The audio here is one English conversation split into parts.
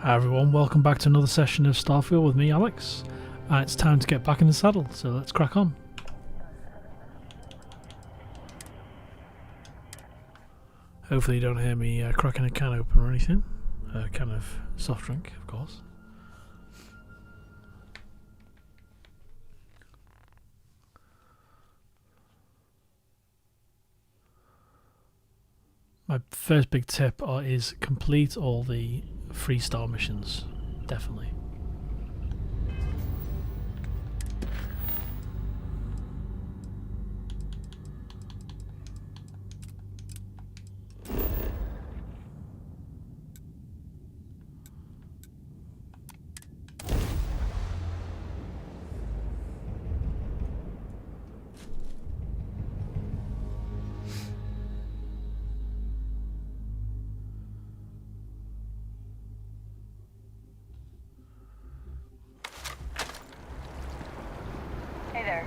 Hi everyone, welcome back to another session of Starfield with me, Alex. And it's time to get back in the saddle, so let's crack on. Hopefully you don't hear me cracking a can open or anything. A can of soft drink, of course. My first big tip is complete all the 3-star missions, definitely. Hey there.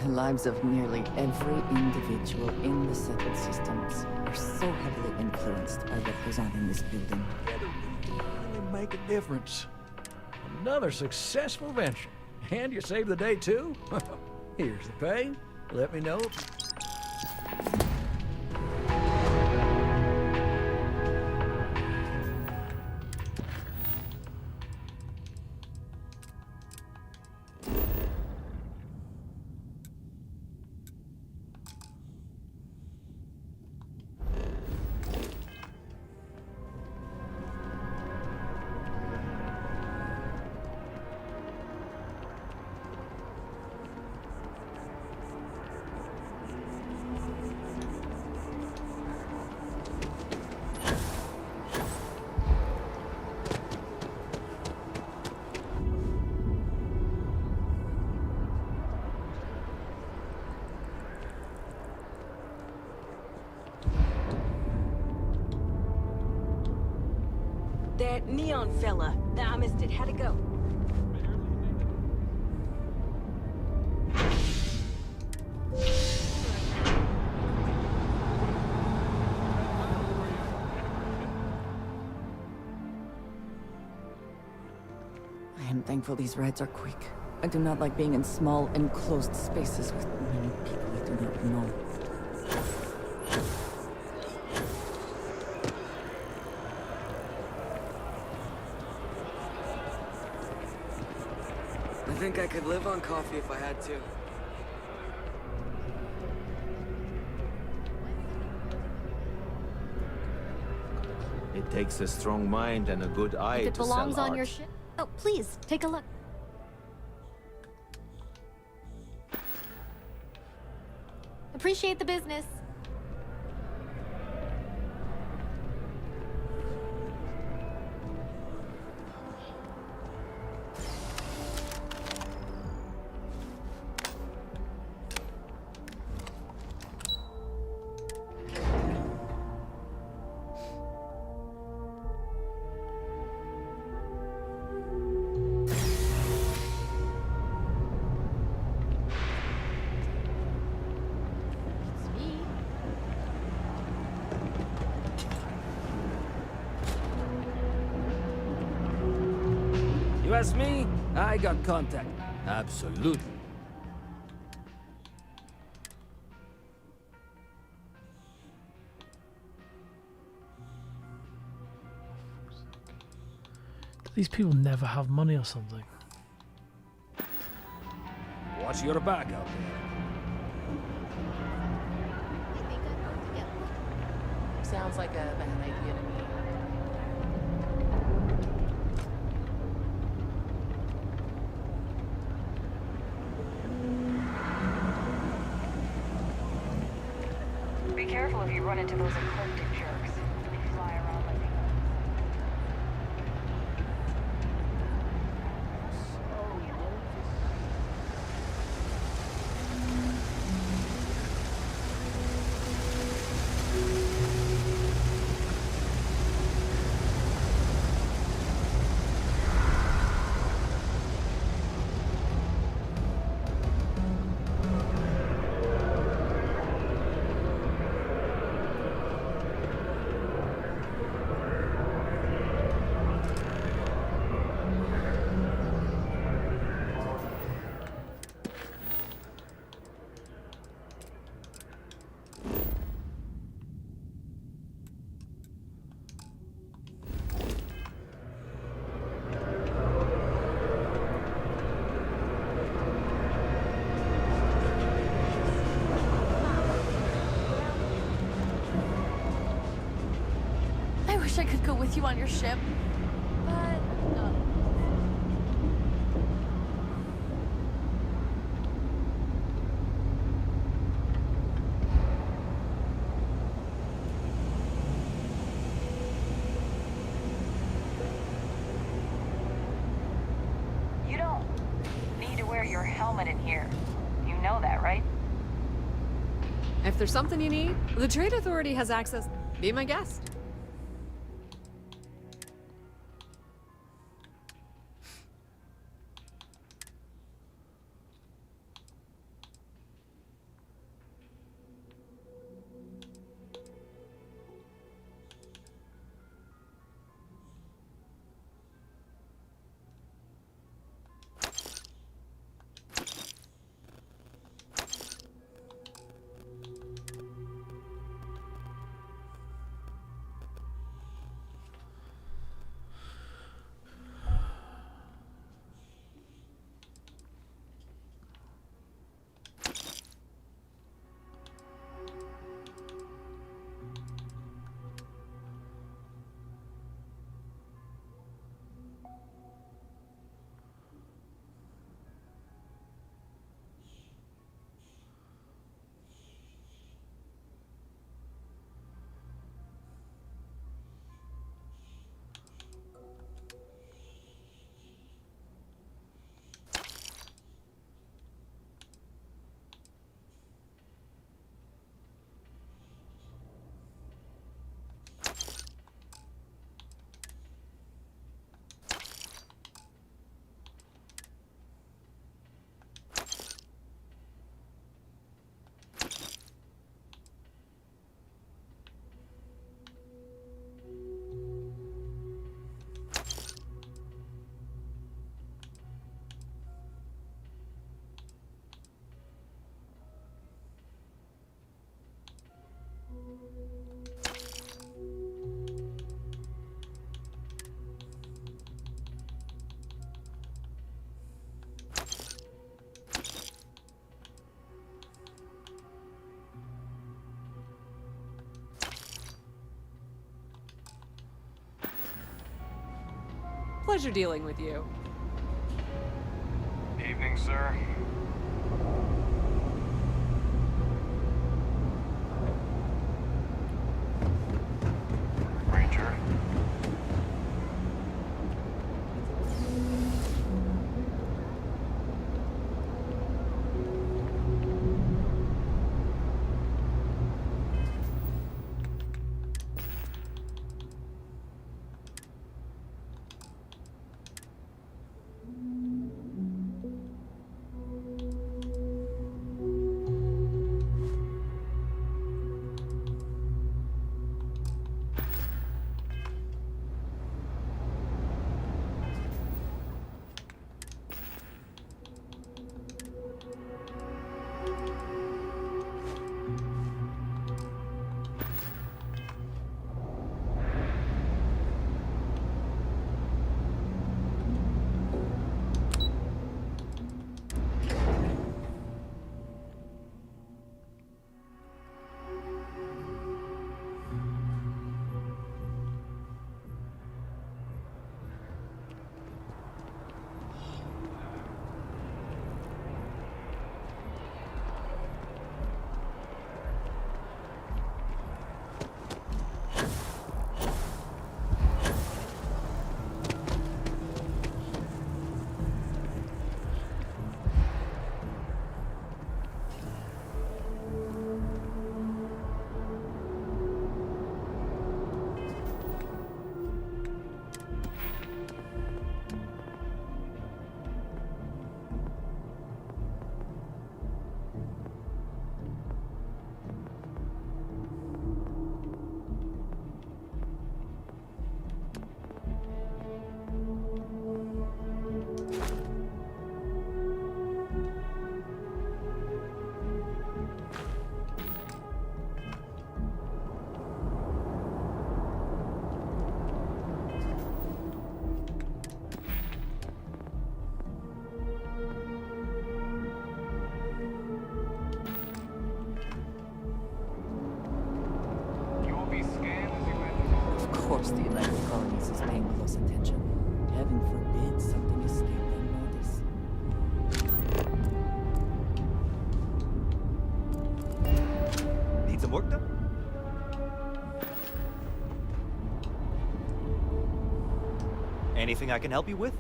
The lives of nearly every individual in the settled systems are so heavily influenced by what goes on in this building. Really make a difference. Another successful venture. And you saved the day too? Here's the pay. Let me know. That neon fella. I missed it. How'd it go? I am thankful these rides are quick. I do not like being in small, enclosed spaces with many people I do not know. I think I could live on coffee if I had to. It takes a strong mind and a good eye If it to belongs sell on art. your ship. Oh, please, take a look. Appreciate the business. You ask me? I got contact. Absolutely. Do these people never have money or something? Watch your back out there. Sounds like a bad idea to me. careful if you run into those ecliptic jerks. They fly around like I wish I could go with you on your ship, but no. you don't need to wear your helmet in here. You know that, right? If there's something you need, the Trade Authority has access. Be my guest. Pleasure dealing with you. Evening, sir. Ranger. course, the Atlantic colonies is paying close attention. Heaven forbid something escape their notice. Need some work done? Anything I can help you with?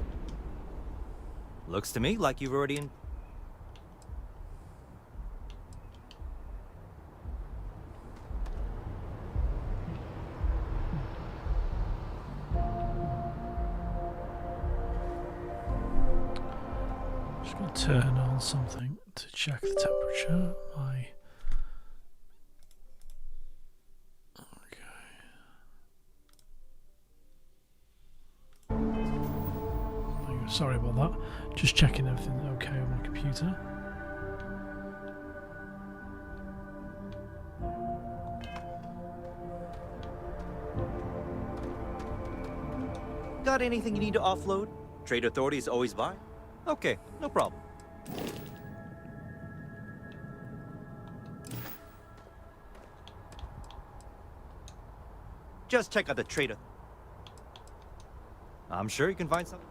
Looks to me like you've already Just going to turn on something to check the temperature. Sorry about that. Just checking everything's okay on my computer. Got anything you need to offload? Trade authorities always buy? Okay, no problem. Just check out the trader. I'm sure you can find something.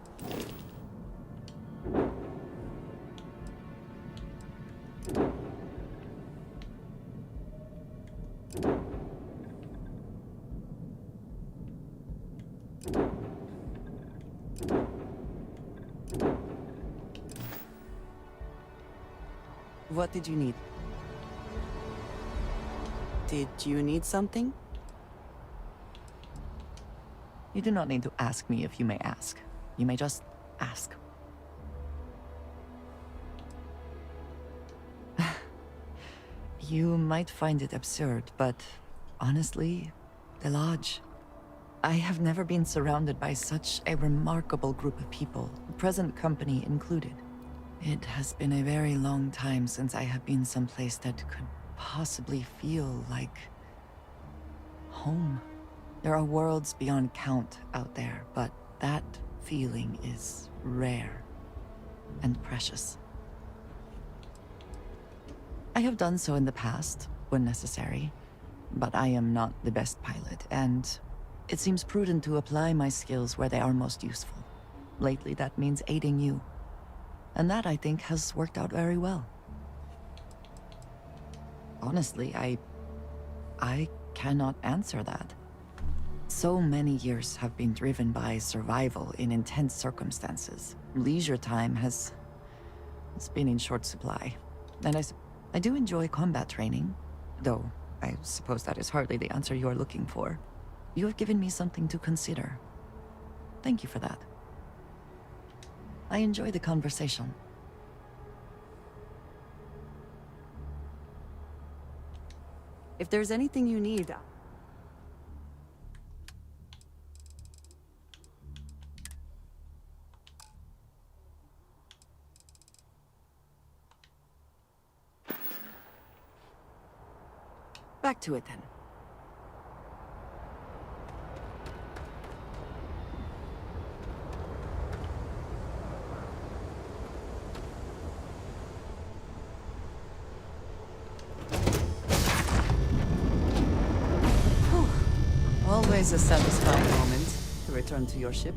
What did you need? Did you need something? You do not need to ask me if you may ask. You may just ask. You might find it absurd, but honestly, the Lodge. I have never been surrounded by such a remarkable group of people, present company included. It has been a very long time since I have been someplace that could possibly feel like home. There are worlds beyond count out there, but that feeling is rare and precious. I have done so in the past, when necessary, but I am not the best pilot, and it seems prudent to apply my skills where they are most useful. Lately, that means aiding you. And that, I think, has worked out very well. Honestly, I cannot answer that. So many years have been driven by survival in intense circumstances. Leisure time has been in short supply. And I do enjoy combat training, though I suppose that is hardly the answer you are looking for. You have given me something to consider. Thank you for that. I enjoy the conversation. If there's anything you need... Back to it then. Always a satisfying moment to return to your ship.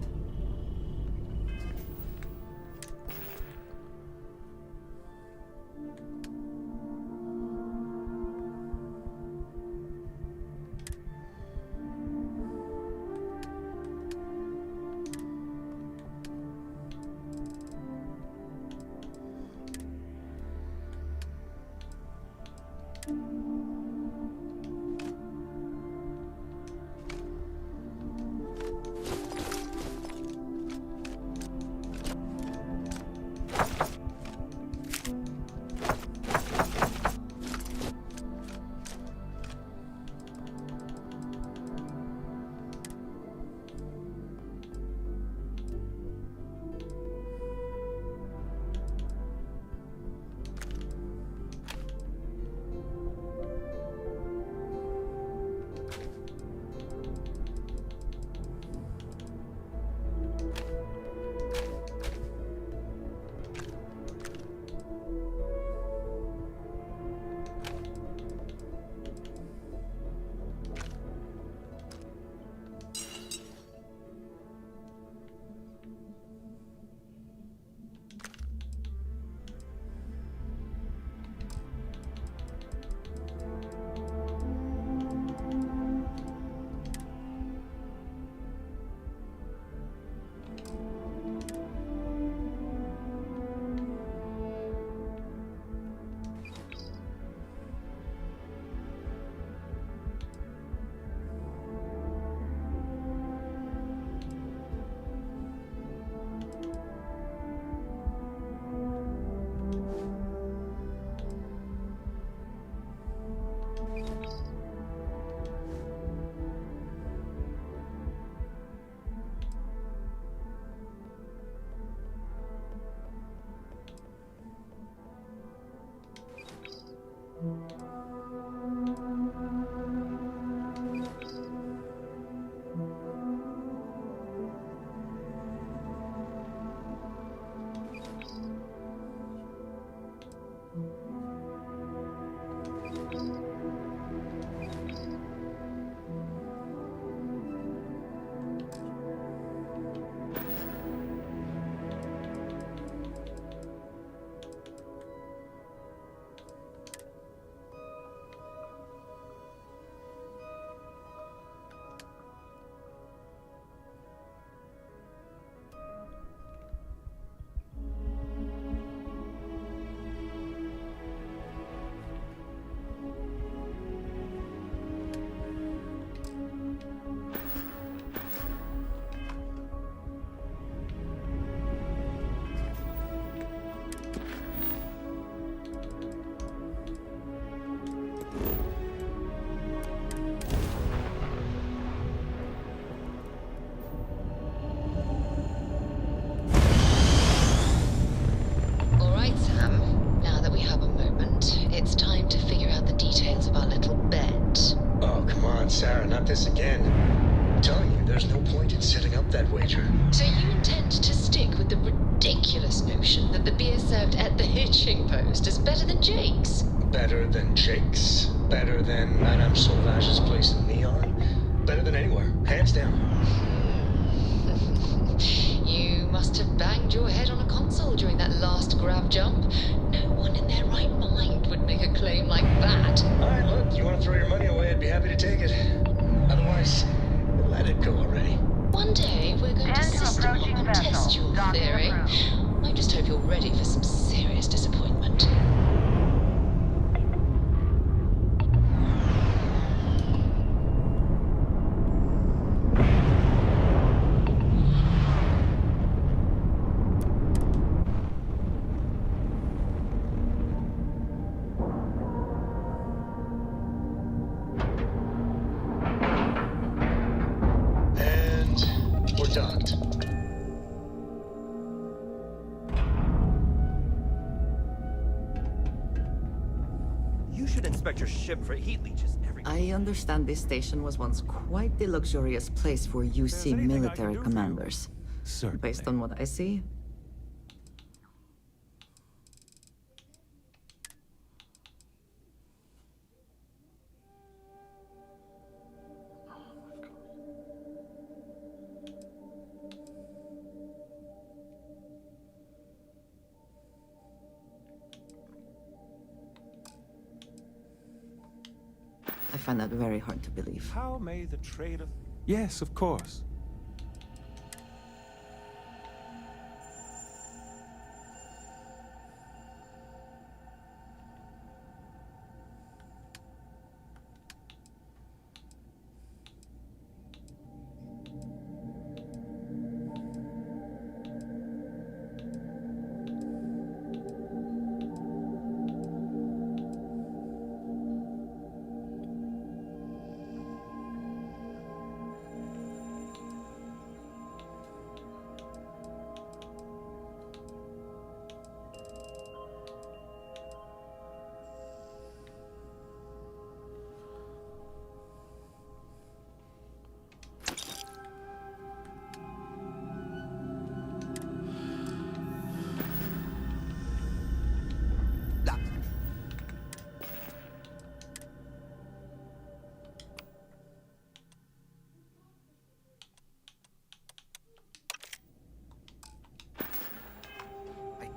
manager. So you intend to stick with the ridiculous notion that the beer served at the hitching post is better than Jake's? Better than Jake's. Better than Madame Sauvage's place in Neon. Better than anywhere, hands down. You must have banged your head on a console during that last grab jump. No one in their right mind would make a claim like that. Alright, look, you want to throw your money away, I'd be happy to take it. Otherwise, let it go already. One day, we're going to system hop and test your theory. I just hope you're ready for some serious disappointment. Your ship for heat leeches every... I understand this station was once quite the luxurious place for UC military commanders. Certainly. Based on what I see. I find that very hard to believe. How may the trade of... Yes, of course.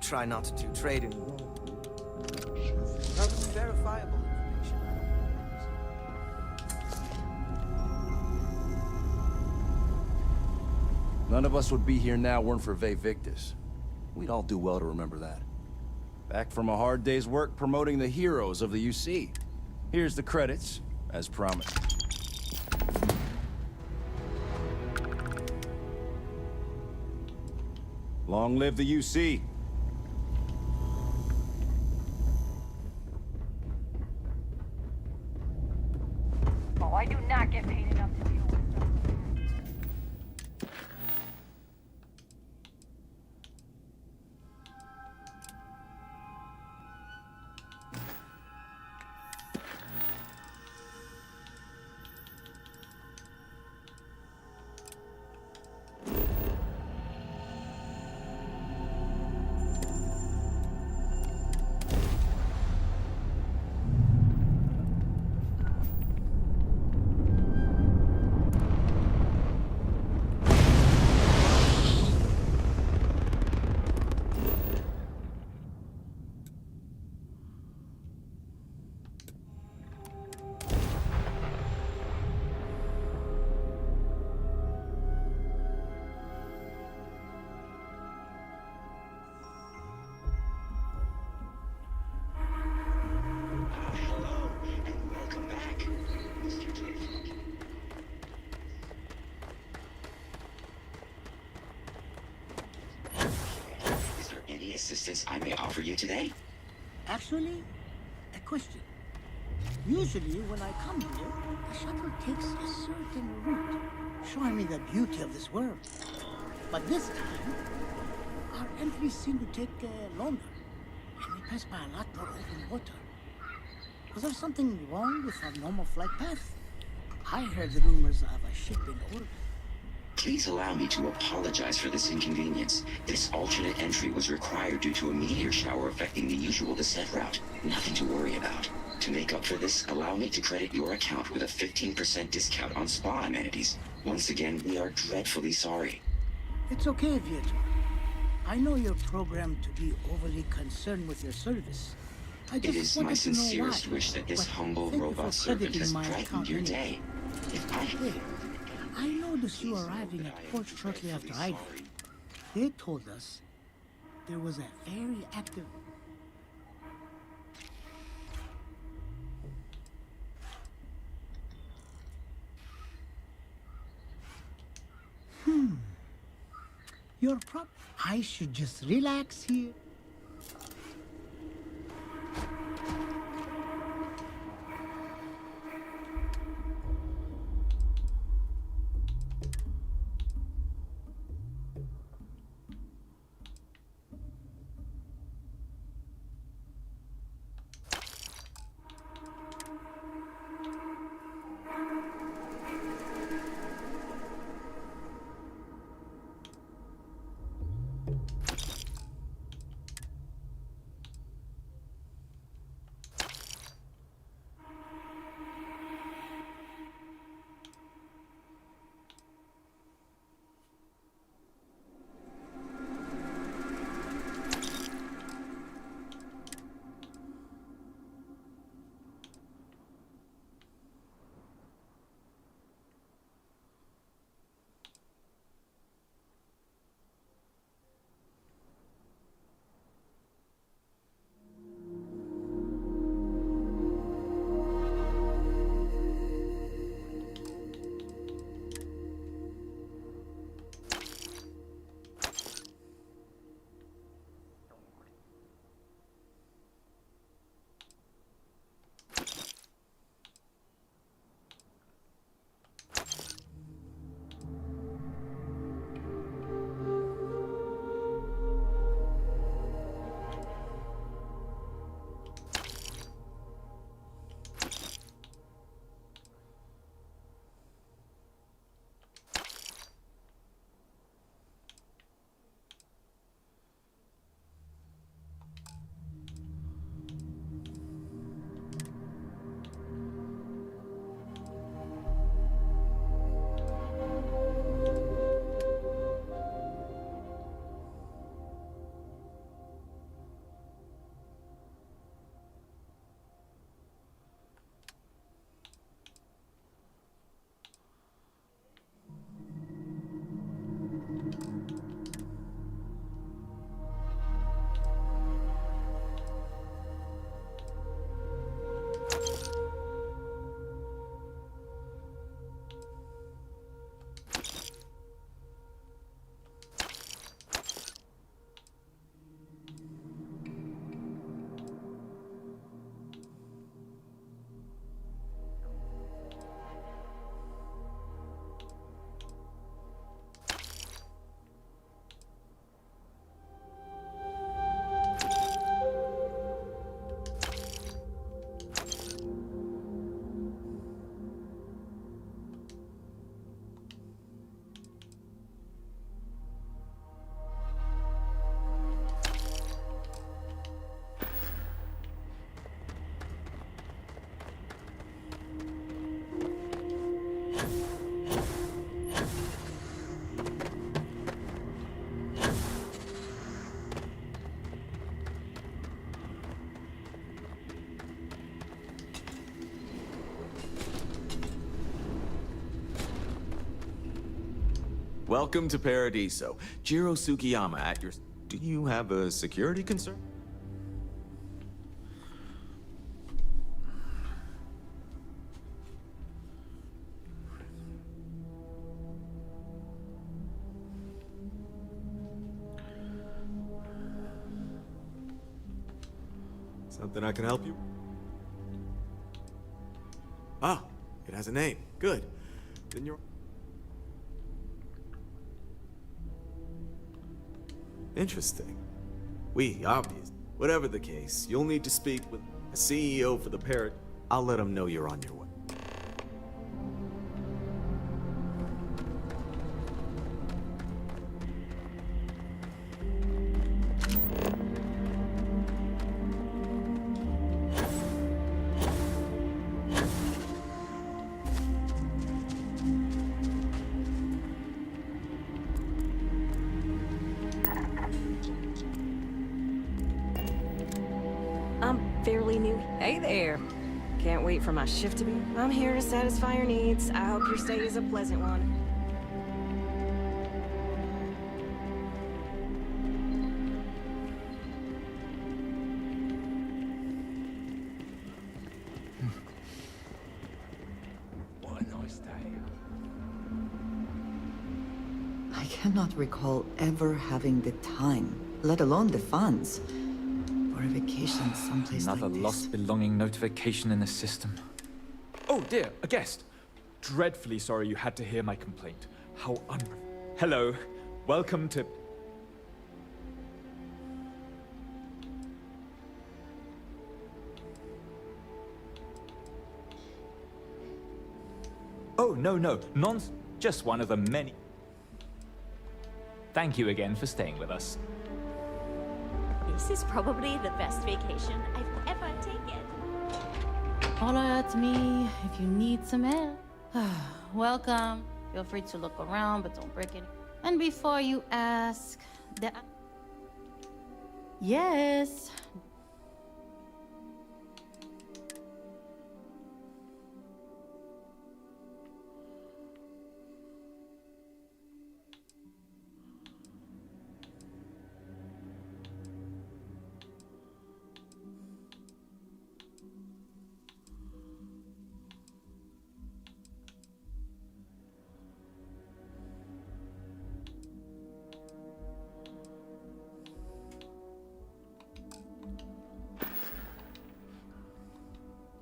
Try not to trade anymore. That's verifiable information. None of us would be here now weren't for Ve Victis. We'd all do well to remember that. Back from a hard day's work promoting the heroes of the UC. Here's the credits, as promised. Long live the UC. Oh, I do not get paid enough to deal with stuff. Assistance I may offer you today? Actually, a question. Usually when I come here, the shuttle takes a certain route, showing me the beauty of this world. But this time, our entries seem to take longer, and we pass by a lot more open water. Was there something wrong with our normal flight path? I heard the rumors of a ship in orbit. Please allow me to apologize for this inconvenience. This alternate entry was required due to a meteor shower affecting the usual descent route. Nothing to worry about. To make up for this, allow me to credit your account with a 15% discount on spa amenities. Once again, we are dreadfully sorry. It's okay, Vietto. I know you're programmed to be overly concerned with your service. It is my sincerest wish that this humble robot servant has brightened your day. If I... I noticed you arriving at port shortly after I did. They told us there was a very active... You're I should just relax here. Welcome to Paradiso. Jiro Sugiyama at your... Do you have a security concern? Something I can help you? Oh, it has a name. Good. Then you're... Interesting. Obvious. Whatever the case, you'll need to speak with a CEO for the Parrot. I'll let him know you're on your way. Hey there. Can't wait for my shift to be. I'm here to satisfy your needs. I hope your stay is a pleasant one. What a nice day. I cannot recall ever having the time, let alone the funds, for a vacation someplace Another like this. lost belonging notification in the system. Oh dear, a guest. Dreadfully sorry you had to hear my complaint. How Hello, welcome to... Oh, no, just one of the many... Thank you again for staying with us. This is probably the best vacation I've ever taken. Holler at me if you need some air. Welcome. Feel free to look around, but don't break it. And before you ask, yes.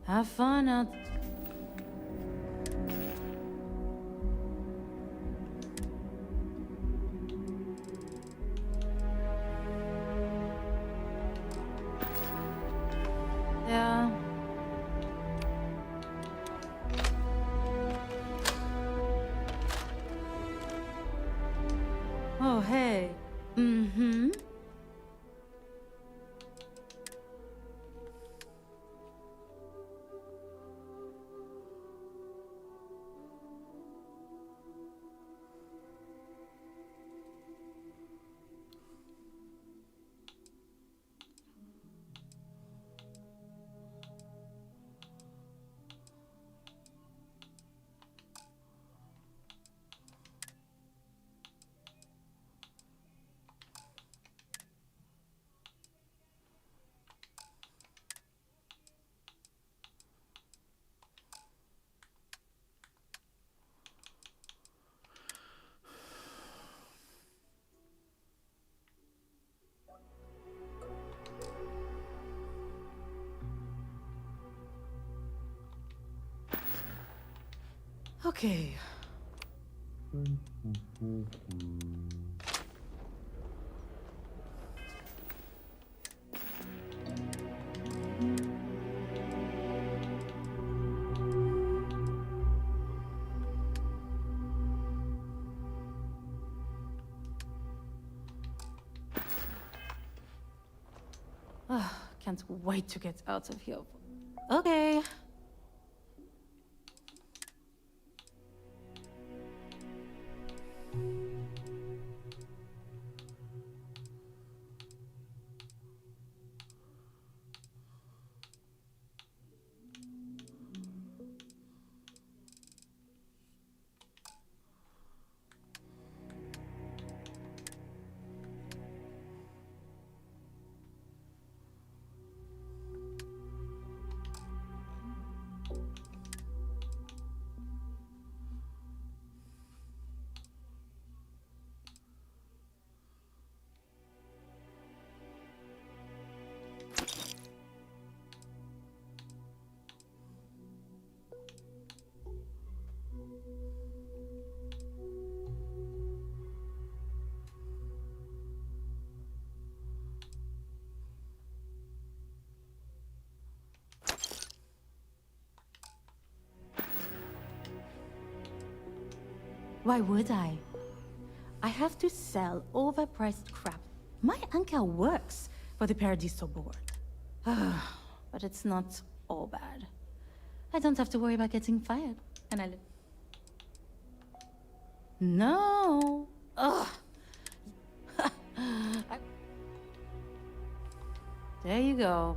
Have fun out. Yeah. Oh, hey. Mm-hmm. Okay. Can't wait to get out of here. Okay. Why would I? I have to sell overpriced crap. My uncle works for the Paradiso board. But it's not all bad. I don't have to worry about getting fired. And I live... No! Ugh! There you go.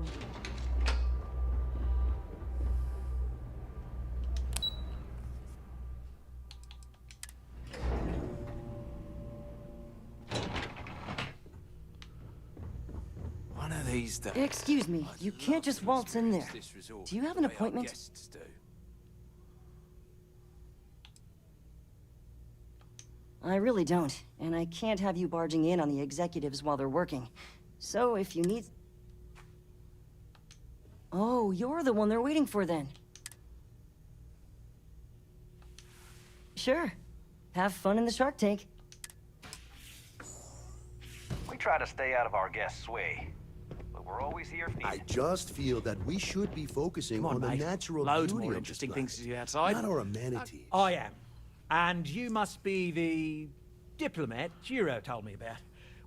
these days. Excuse me, you can't just waltz in there. Do you have an appointment? I really don't, and I can't have you barging in on the executives while they're working. So if you need... Oh, you're the one they're waiting for then. Sure. Have fun in the Shark Tank. We try to stay out of our guests' way, but we're always here if needed. I just feel that we should be focusing on the mate. natural Loads beauty more of interesting this things to planet, do outside. not our amenities. I am. And you must be the diplomat Jiro told me about.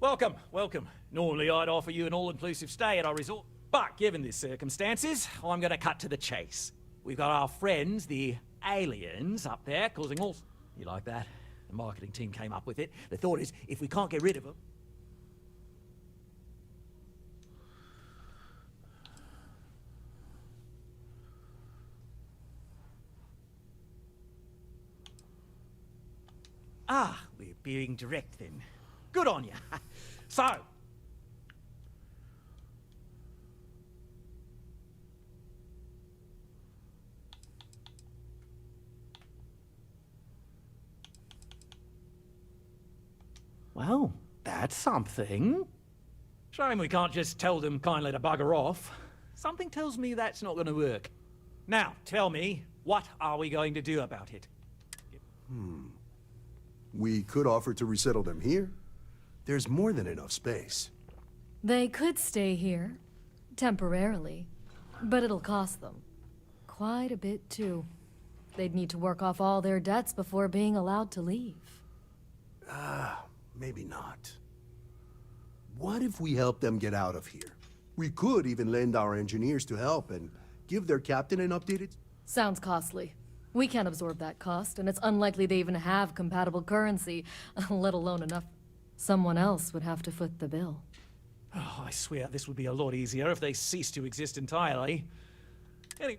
Welcome, welcome. Normally I'd offer you an all-inclusive stay at our resort, but given the circumstances, I'm gonna cut to the chase. We've got our friends, the aliens, up there causing all... You like that? The marketing team came up with it. The thought is, if we can't get rid of them... Ah, we're being direct then. Good on you. So... Well, that's something. Shame we can't just tell them kindly to bugger off. Something tells me that's not going to work. Now, tell me, what are we going to do about it? We could offer to resettle them here. There's more than enough space. They could stay here, temporarily, but it'll cost them. Quite a bit, too. They'd need to work off all their debts before being allowed to leave. Maybe not. What if we help them get out of here? We could even lend our engineers to help and give their captain an updated... Sounds costly. We can't absorb that cost, and it's unlikely they even have compatible currency, let alone enough. Someone else would have to foot the bill. Oh, I swear this would be a lot easier if they ceased to exist entirely. Anyway...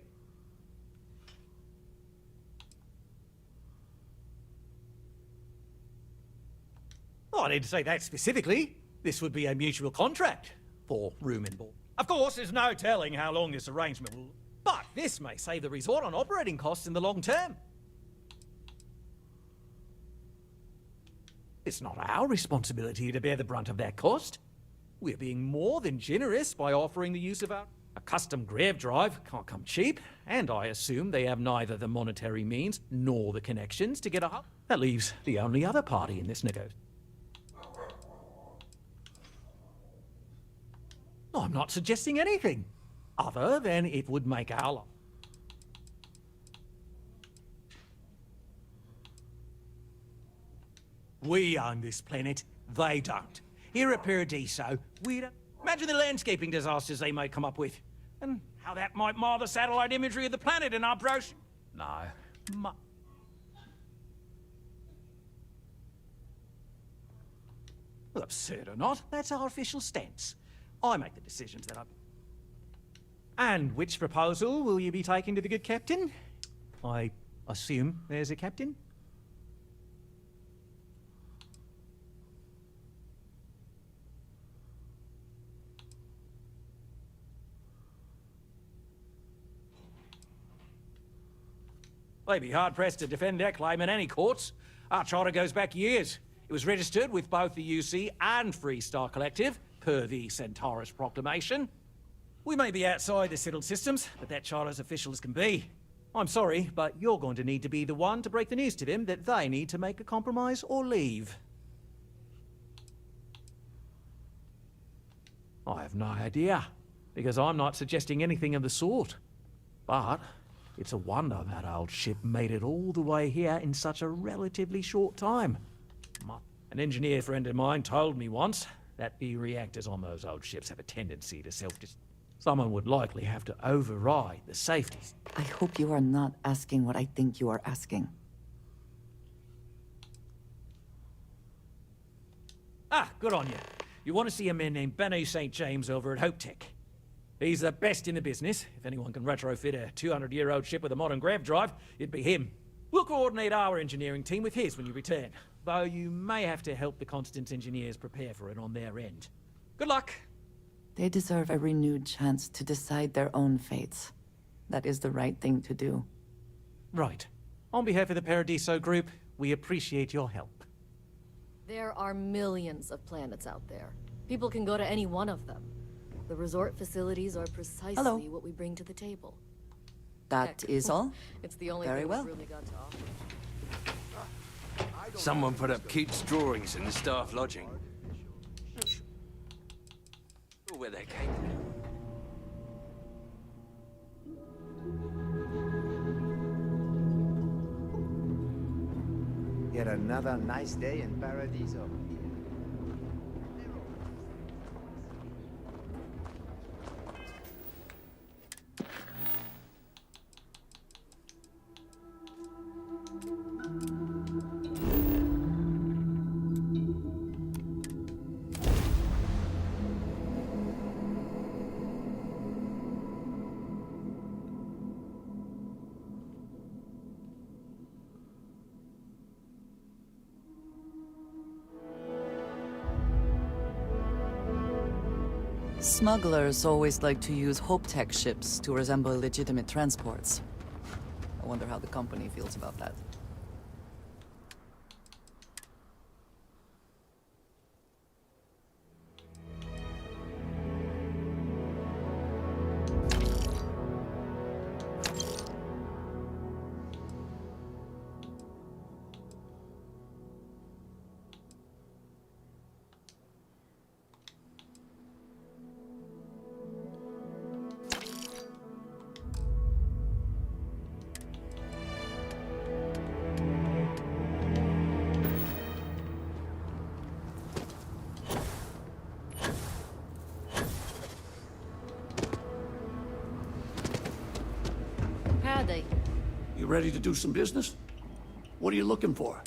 Oh, I didn't say that specifically. This would be a mutual contract for room and board. Of course, there's no telling how long this arrangement will... But this may save the resort on operating costs in the long term. It's not our responsibility to bear the brunt of that cost. We're being more than generous by offering the use of a custom grav drive. Can't come cheap, and I assume they have neither the monetary means nor the connections to get a hub. That leaves the only other party in this negotiation. I'm not suggesting anything, other than it would make our life. We own this planet, they don't. Here at Paradiso, we don't... Imagine the landscaping disasters they may come up with, and how that might mar the satellite imagery of the planet in our brochure. No. Well, absurd or not, that's our official stance. I make the decisions that I... And which proposal will you be taking to the good captain? I assume there's a captain? They'd be hard-pressed to defend their claim in any courts. Our charter goes back years. It was registered with both the UC and Freestar Collective, per the Centaurus Proclamation. We may be outside the settled systems, but that charter as official as can be. I'm sorry, but you're going to need to be the one to break the news to them that they need to make a compromise or leave. I have no idea, because I'm not suggesting anything of the sort. But it's a wonder that old ship made it all the way here in such a relatively short time. An engineer friend of mine told me once that the reactors on those old ships have a tendency to self-destruct. Someone would likely have to override the safeties. I hope you are not asking what I think you are asking. Ah, good on you. You want to see a man named Benny St. James over at Hope Tech. He's the best in the business. If anyone can retrofit a 200-year-old ship with a modern grav drive, it'd be him. We'll coordinate our engineering team with his when you return, though you may have to help the Constance engineers prepare for it on their end. Good luck. They deserve a renewed chance to decide their own fates. That is the right thing to do. Right. On behalf of the Paradiso Group, we appreciate your help. There are millions of planets out there. People can go to any one of them. The resort facilities are precisely what we bring to the table. That is all? It's the only Very thing well. we've really got to offer. Someone put up kids' drawings in the staff lodging. Where they came from. Yet another nice day in Paradiso. Smugglers always like to use Hope-Tech ships to resemble legitimate transports. I wonder how the company feels about that. Howdy. You ready to do some business? What are you looking for?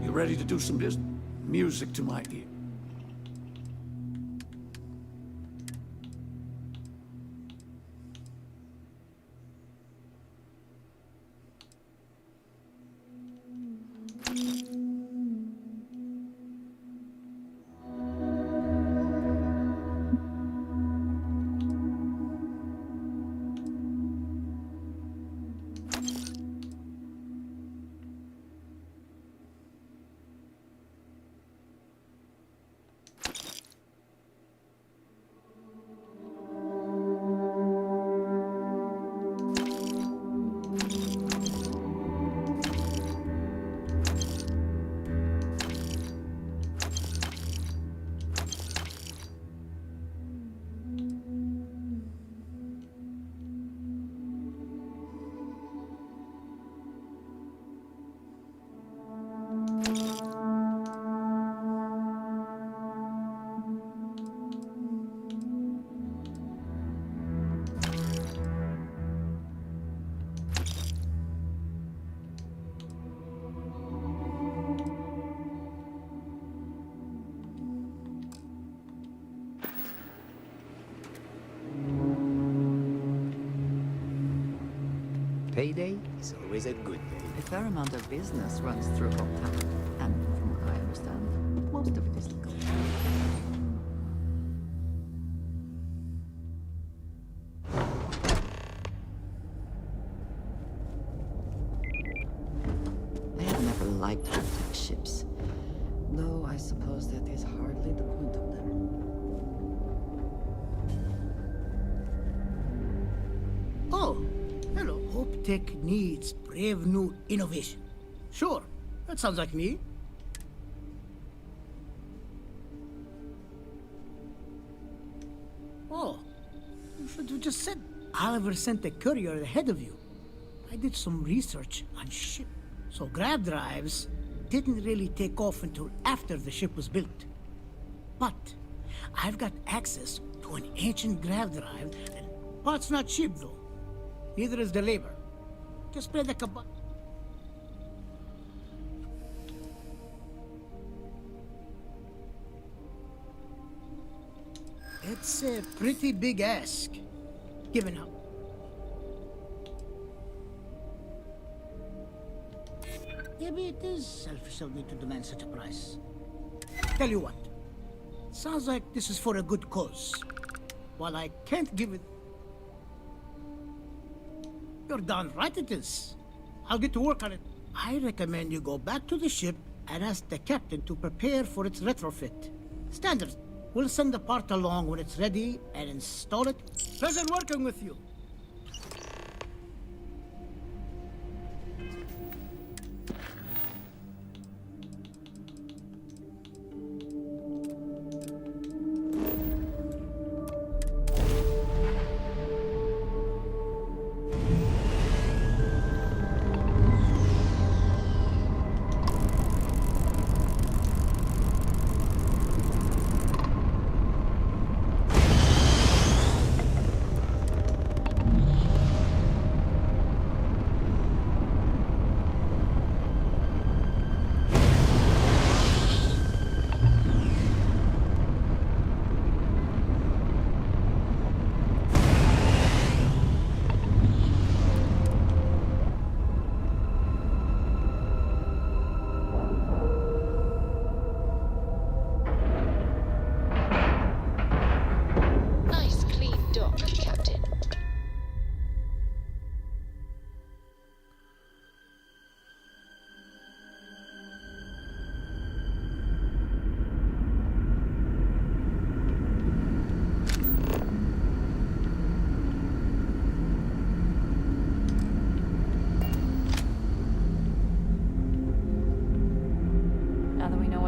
You ready to do some business? Music to my ear. Payday is always a good day. A fair amount of business runs through Hometown, and from what I understand, most of it is legal. I have never liked high-tech ships, though I suppose that is hardly the point of them. Oh, hello. Hope Tech needs brave new innovation. Sure, that sounds like me. Oh, you should have just said. Oliver sent a courier ahead of you. I did some research on ship, so grav drives didn't really take off until after the ship was built. But I've got access to an ancient grav drive, and parts not cheap though. Neither is the labor. Just spread the kebab. It's a pretty big ask, given how... Maybe it is selfish of me to demand such a price. Tell you what, sounds like this is for a good cause. While I can't give it... You're darn right it is. I'll get to work on it. I recommend you go back to the ship and ask the captain to prepare for its retrofit. Standard. We'll send the part along when it's ready and install it. Pleasure working with you.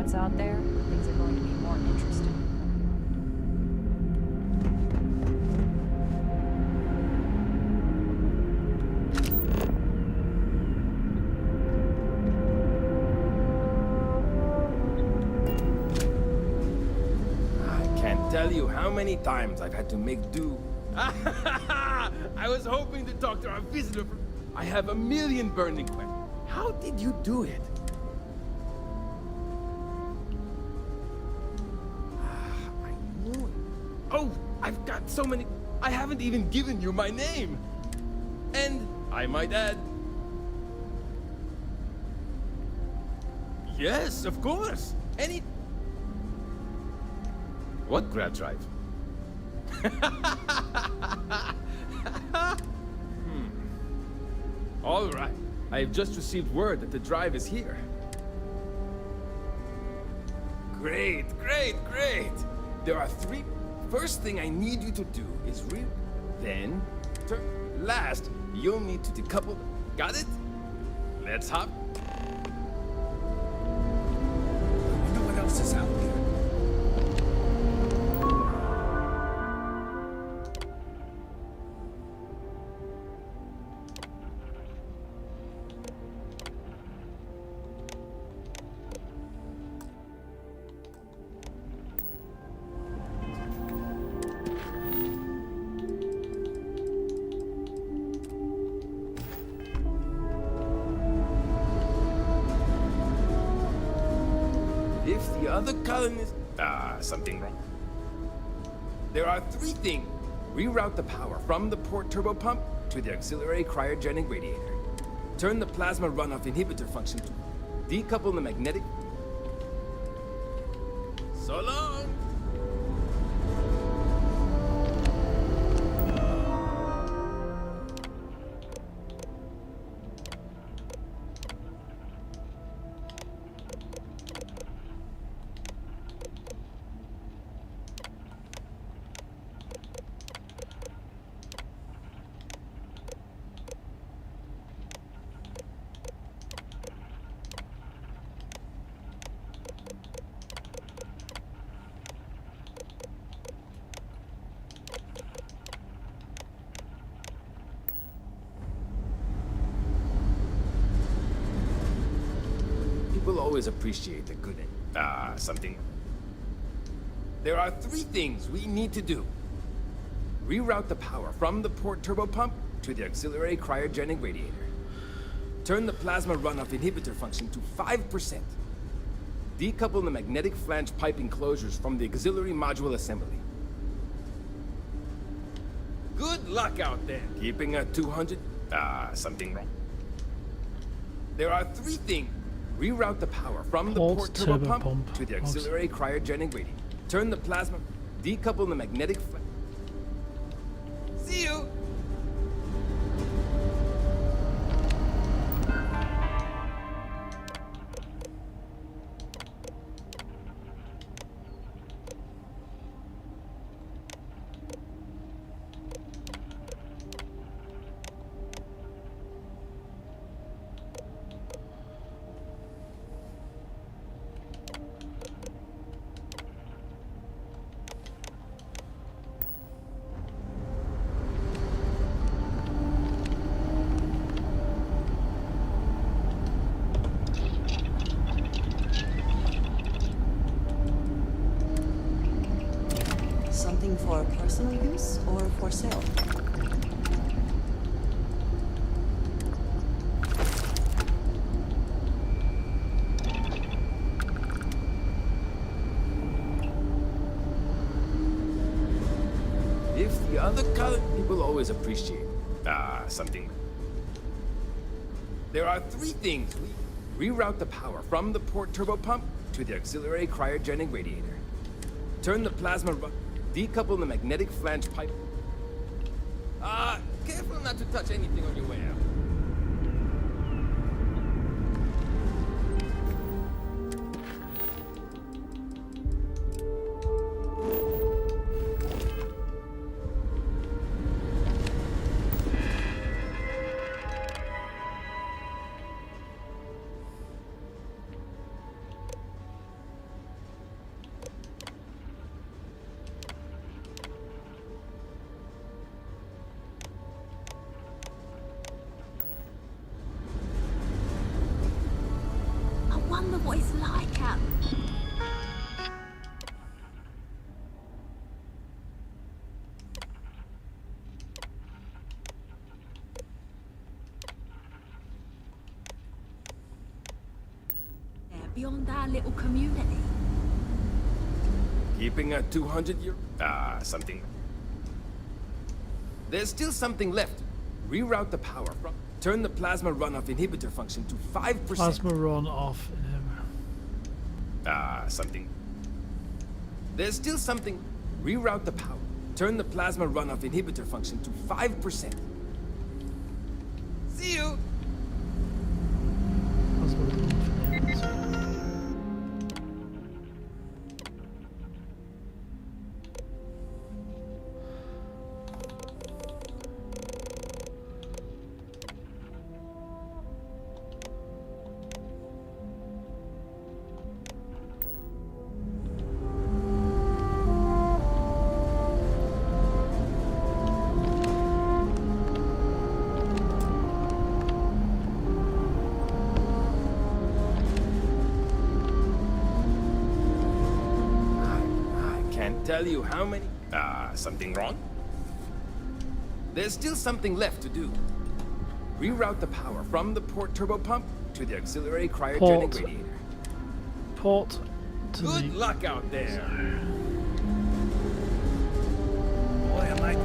what's out there, things are going to be more interesting. I can't tell you how many times I've had to make do. I was hoping to talk to our visitor. I have a million burning questions. How did you do it? I knew it. Oh, I've got so many. I haven't even given you my name. And I might add. Yes, of course. Any. What grab drive? All right. I have just received word that the drive is here. Great, great, great. There are three. First thing I need you to do is then turn. Last, you'll need to decouple. Got it? Let's hop. I wonder what else is out there. If the other colonists... something wrong. There are three things. Reroute the power from the port turbo pump to the auxiliary cryogenic radiator. Turn the plasma runoff inhibitor function to decouple the magnetic... So long! People always appreciate the good in something. There are 3 things we need to do. Reroute the power from the port turbo pump to the auxiliary cryogenic radiator. Turn the plasma runoff inhibitor function to 5%. Decouple the magnetic flange pipe enclosures from the auxiliary module assembly. Good luck out there. Keeping at 200... something wrong. There are 3 things. Reroute the power from the port turbo pump to the auxiliary cryogenic radiator. Turn the plasma... Decouple the magnetic... See you! Something for personal use or for sale? If the other color... People always appreciate something. There are 3 things we... Reroute the power from the port turbo pump to the auxiliary cryogenic radiator. Turn the plasma... Decouple the magnetic flange pipe. Careful not to touch anything on your way out. I wonder what it's like out. Beyond our little community. Keeping at 200 year... something. There's still something left. Reroute the power from... Turn the plasma runoff inhibitor function to 5%. Plasma runoff inhibitor. Something. There's still something. Reroute the power. Turn the plasma runoff inhibitor function to 5%. See you! Plasma runoff inhibitor. Tell you how many... something wrong? There's still something left to do. Reroute the power from the port turbo pump to the auxiliary cryogenic radiator. Port to Good luck out there. Boy, am I...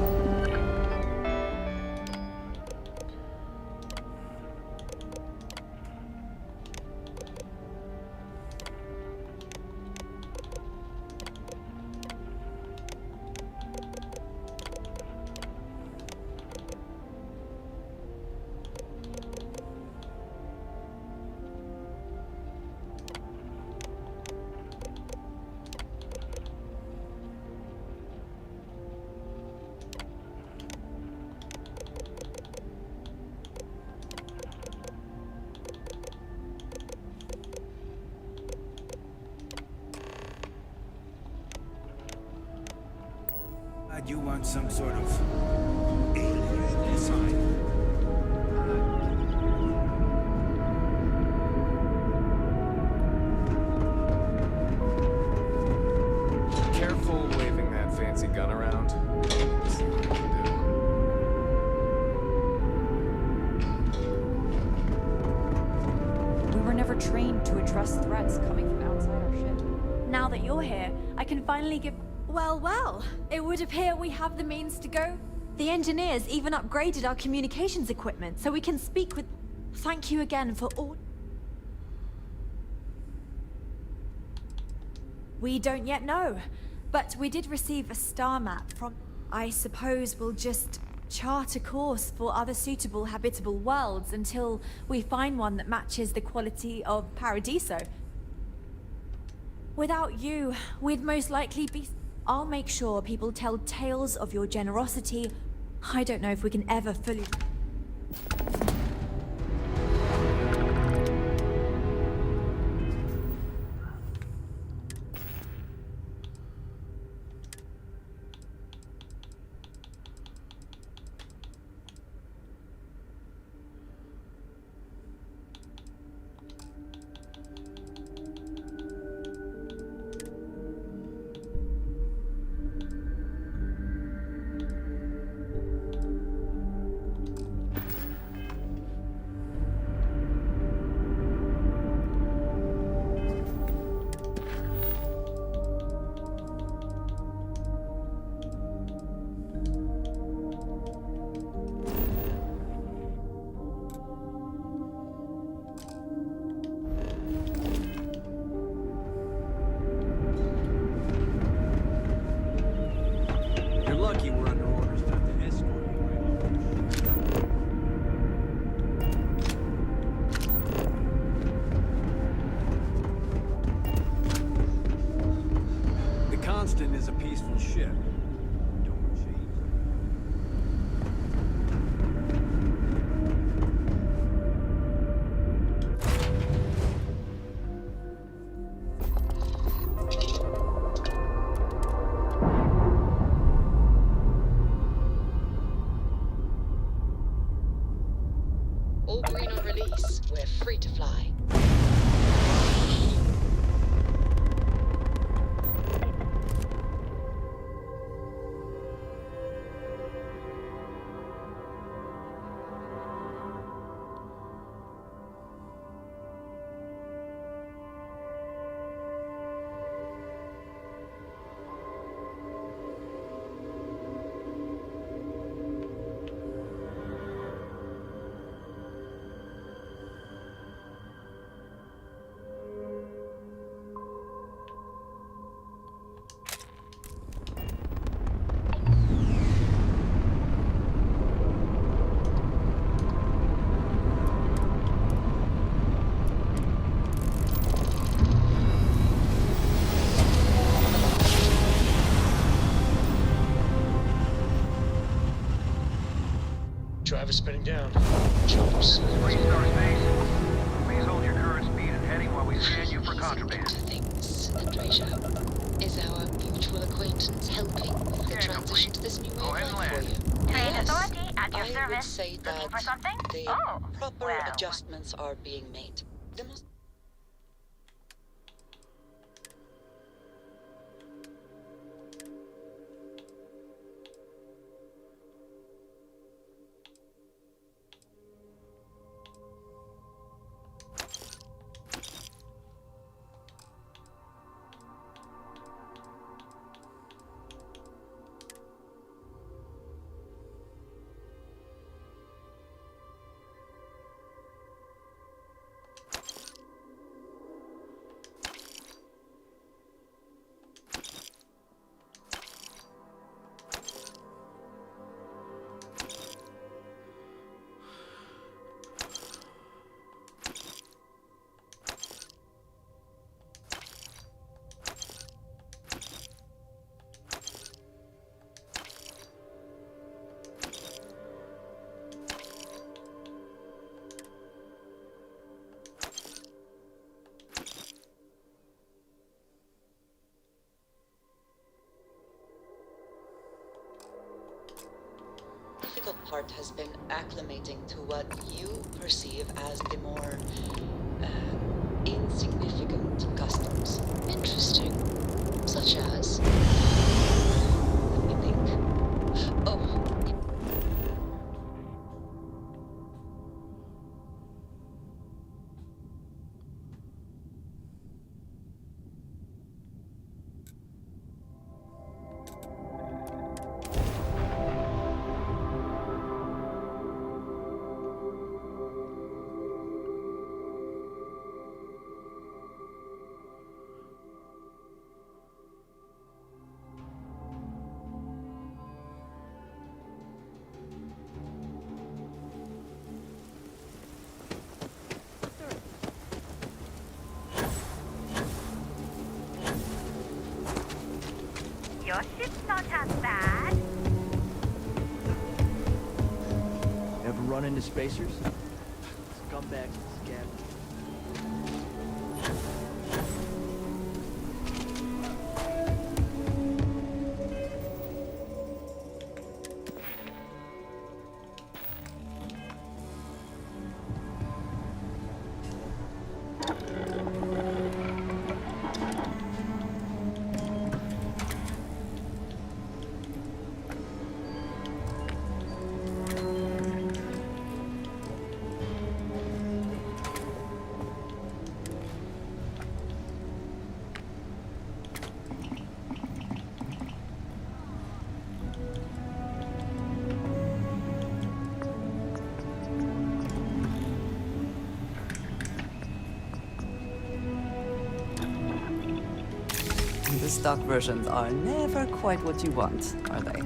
You want some sort of alien sign? Careful waving that fancy gun around. We were never trained to address threats coming from outside our ship. Now that you're here, I can finally give... Well, it would appear we have the means to go. The engineers even upgraded our communications equipment so we can speak with... Thank you again for all... We don't yet know, but we did receive a star map from... I suppose we'll just chart a course for other suitable habitable worlds until we find one that matches the quality of Paradiso. Without you, we'd most likely be... I'll make sure people tell tales of your generosity. I don't know if we can ever fully... Lucky we're under orders not to escort you right. The Constant is a peaceful ship. All green on release. We're free to fly. Drive is spinning down. Jumps. Restart base. Please hold your current speed and heading while we scan you for contraband. Things, Andreja. Is our mutual acquaintance helping with the transition to this new way of life for you? Train authority at your I service. would say that Looking for something? the proper adjustments are being made. There must... part has been acclimating to what you perceive as the more insignificant customs. Interesting. Such as? Let me think. Oh. Your ship's not as bad. Ever run into spacers? Scumbags and scabs. The stock versions are never quite what you want, are they?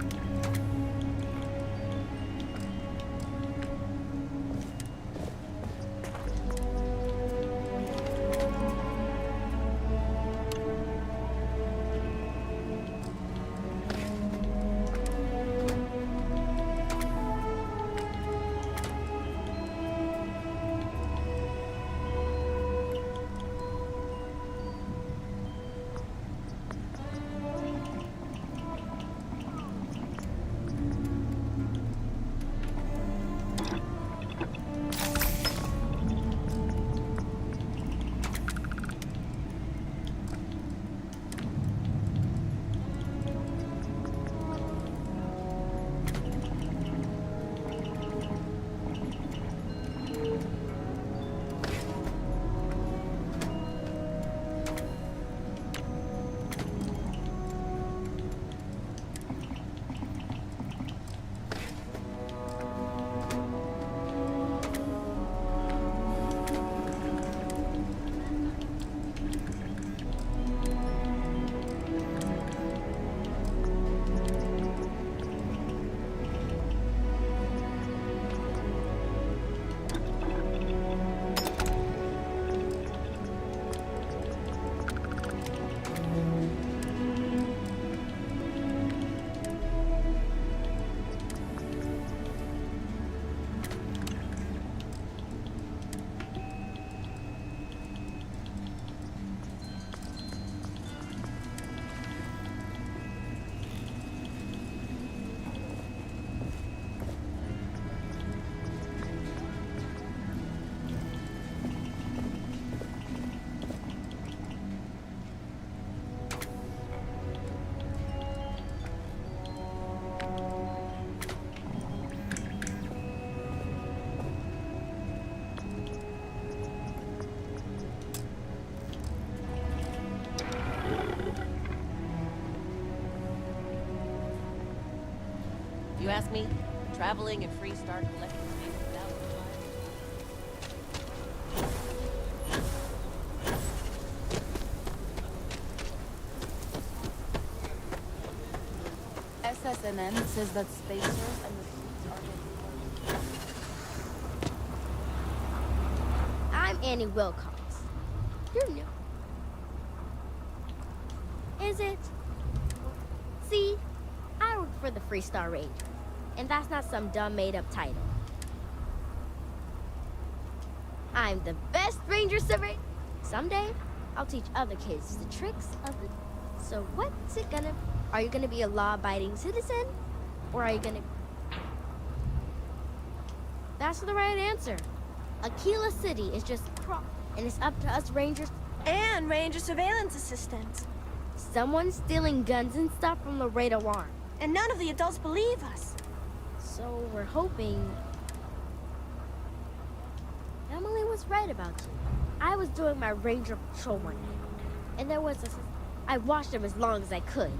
You ask me, traveling and Freestar collecting space without SSNN says that spacers and the fleets are I'm Annie Wilcox. You're new. Is it? See, I work for the Freestar Rangers, and that's not some dumb made-up title. I'm the best ranger survey. Someday, I'll teach other kids the tricks of it. So what's it gonna... Are you gonna be a law-abiding citizen? Or are you gonna... That's the right answer. Aquila City is just and it's up to us Rangers And Ranger surveillance assistants. Someone's stealing guns and stuff from the radar alarm. And none of the adults believe us. So we're hoping... Emily was right about you. I was doing my ranger patrol one night, and there was I watched him as long as I could.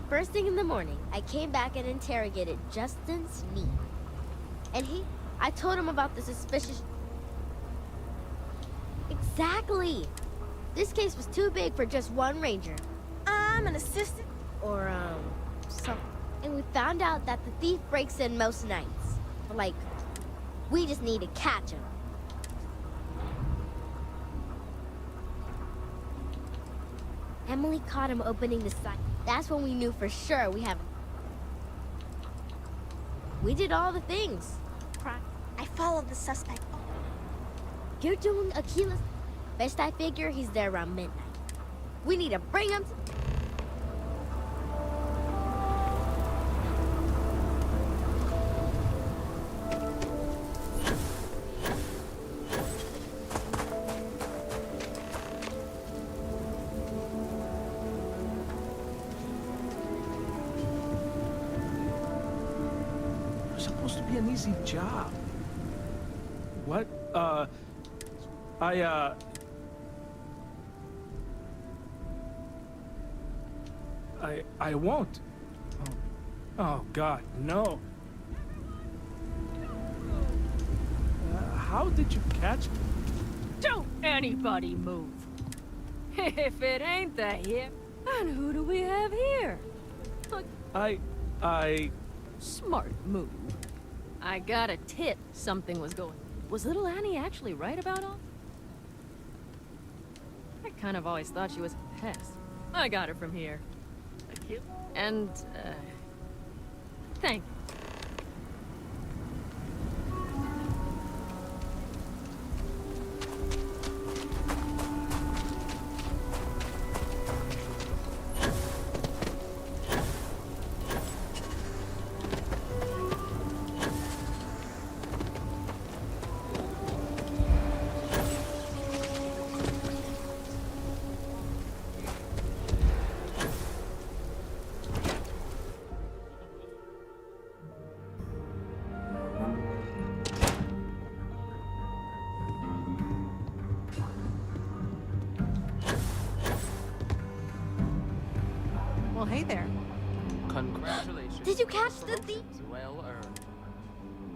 First thing in the morning, I came back and interrogated Justin Sneed. And I told him about the suspicious... Exactly! This case was too big for just one ranger. I'm an assistant. Or, something. And we found out that the thief breaks in most nights. But, like, we just need to catch him. Emily caught him opening the site. That's when we knew for sure we haven't. We did all the things. I followed the suspect. You're doing Aquila's. Best I figure he's there around midnight. We need to bring him to... It's supposed to be an easy job. What? I won't. Oh God, no. How did you catch me? Don't anybody move. If it ain't the hip, and who do we have here? Smart move. I got a tip something was going. Was little Annie actually right about all? I kind of always thought she was a pest. I got her from here. And, thank you. Well, hey there. Congratulations. Did you catch the thief? Well earned.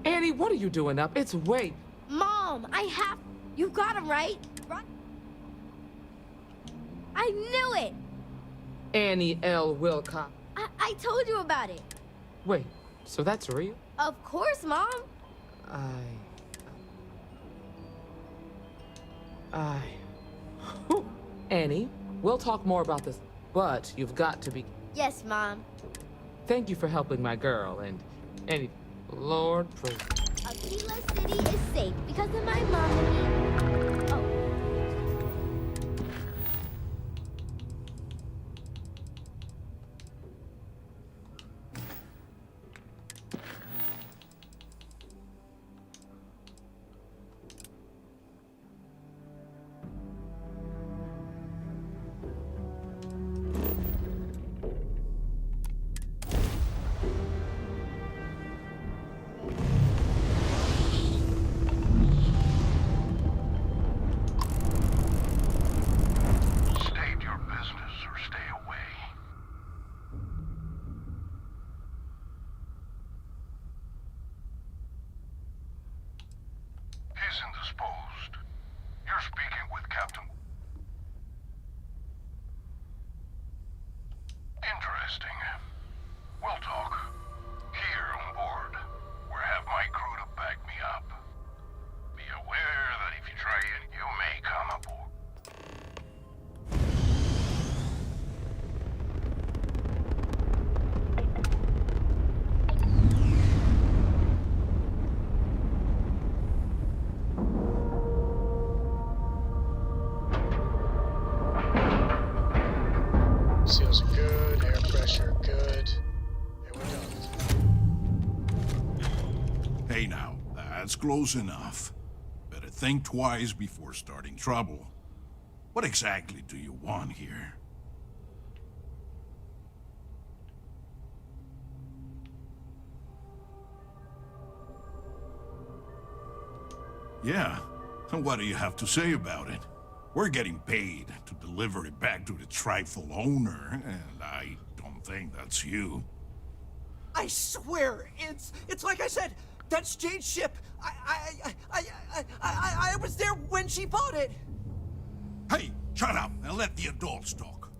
Annie, what are you doing up? It's way... Mom, you got him, right? Right? I knew it! Annie L. Wilcox. I told you about it. Wait, so that's real? Of course, Mom. Whew. Annie, we'll talk more about this, but you've got to be... Yes, Mom. Thank you for helping my girl, and Annie, Lord pray. Aquila City is safe because of my mom and me. Oh. close enough. Better think twice before starting trouble. What exactly do you want here? Yeah, and what do you have to say about it? We're getting paid to deliver it back to the trifle owner, and I don't think that's you. I swear, it's like I said, that's Jade's ship. I was there when she bought it. Hey, shut up and let the adults talk.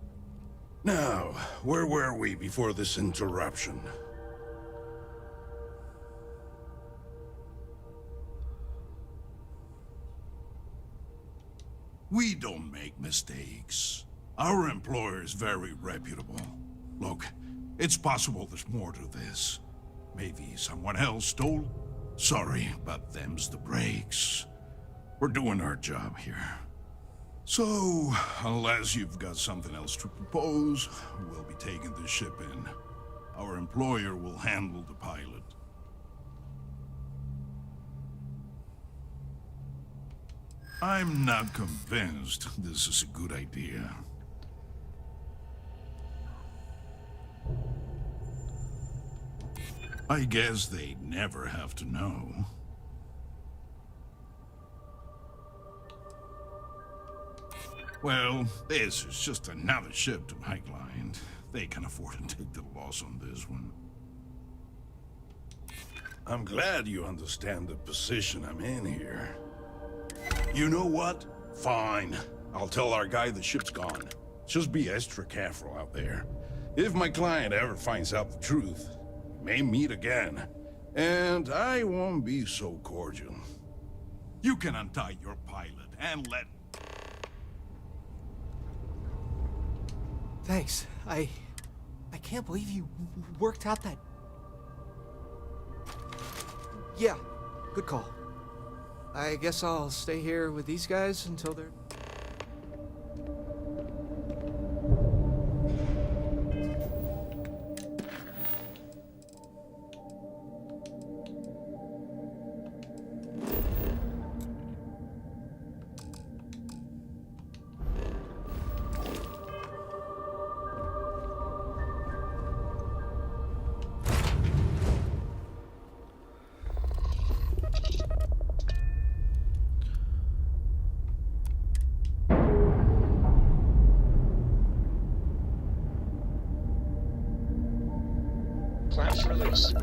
Now, where were we before this interruption? We don't make mistakes. Our employer is very reputable. Look, it's possible there's more to this. Maybe someone else stole? Sorry, but them's the breaks. We're doing our job here. So, unless you've got something else to propose, we'll be taking this ship in. Our employer will handle the pilot. I'm not convinced this is a good idea. I guess they never have to know. Well, this is just another ship to Highline. They can afford to take the loss on this one. I'm glad you understand the position I'm in here. You know what? Fine. I'll tell our guy the ship's gone. Just be extra careful out there. If my client ever finds out the truth, we may meet again. And I won't be so cordial. You can untie your pilot and let... Thanks. I can't believe you worked out that... Yeah, good call. I guess I'll stay here with these guys until they're... Plan for release.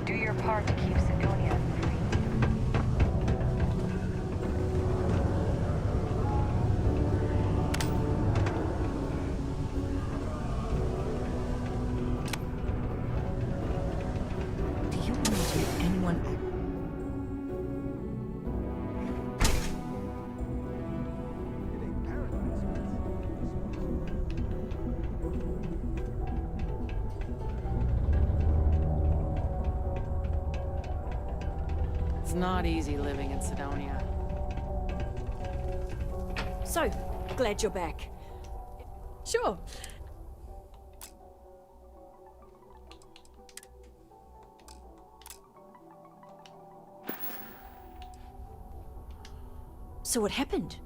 Do your part to keep Sidonia free. Do you want to take anyone? It's not easy living in Sidonia. So, glad you're back. Sure. So what happened?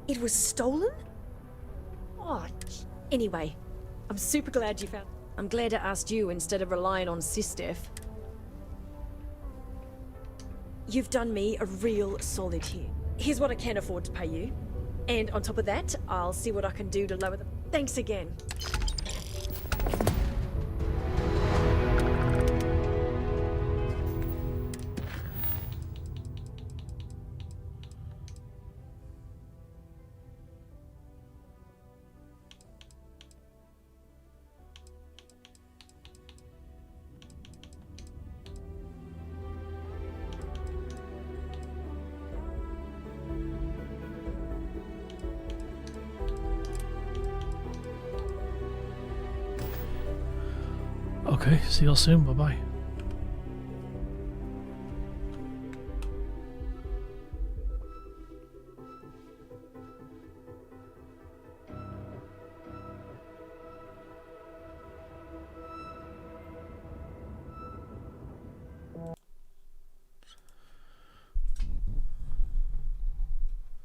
It was stolen? Oh, anyway, I'm super glad you found... I'm glad I asked you instead of relying on Sistef. you've done me a real solid here. Here's what I can afford to pay you. And on top of that, I'll see what I can do to lower the... Thanks again. Okay, see y'all soon. Bye-bye.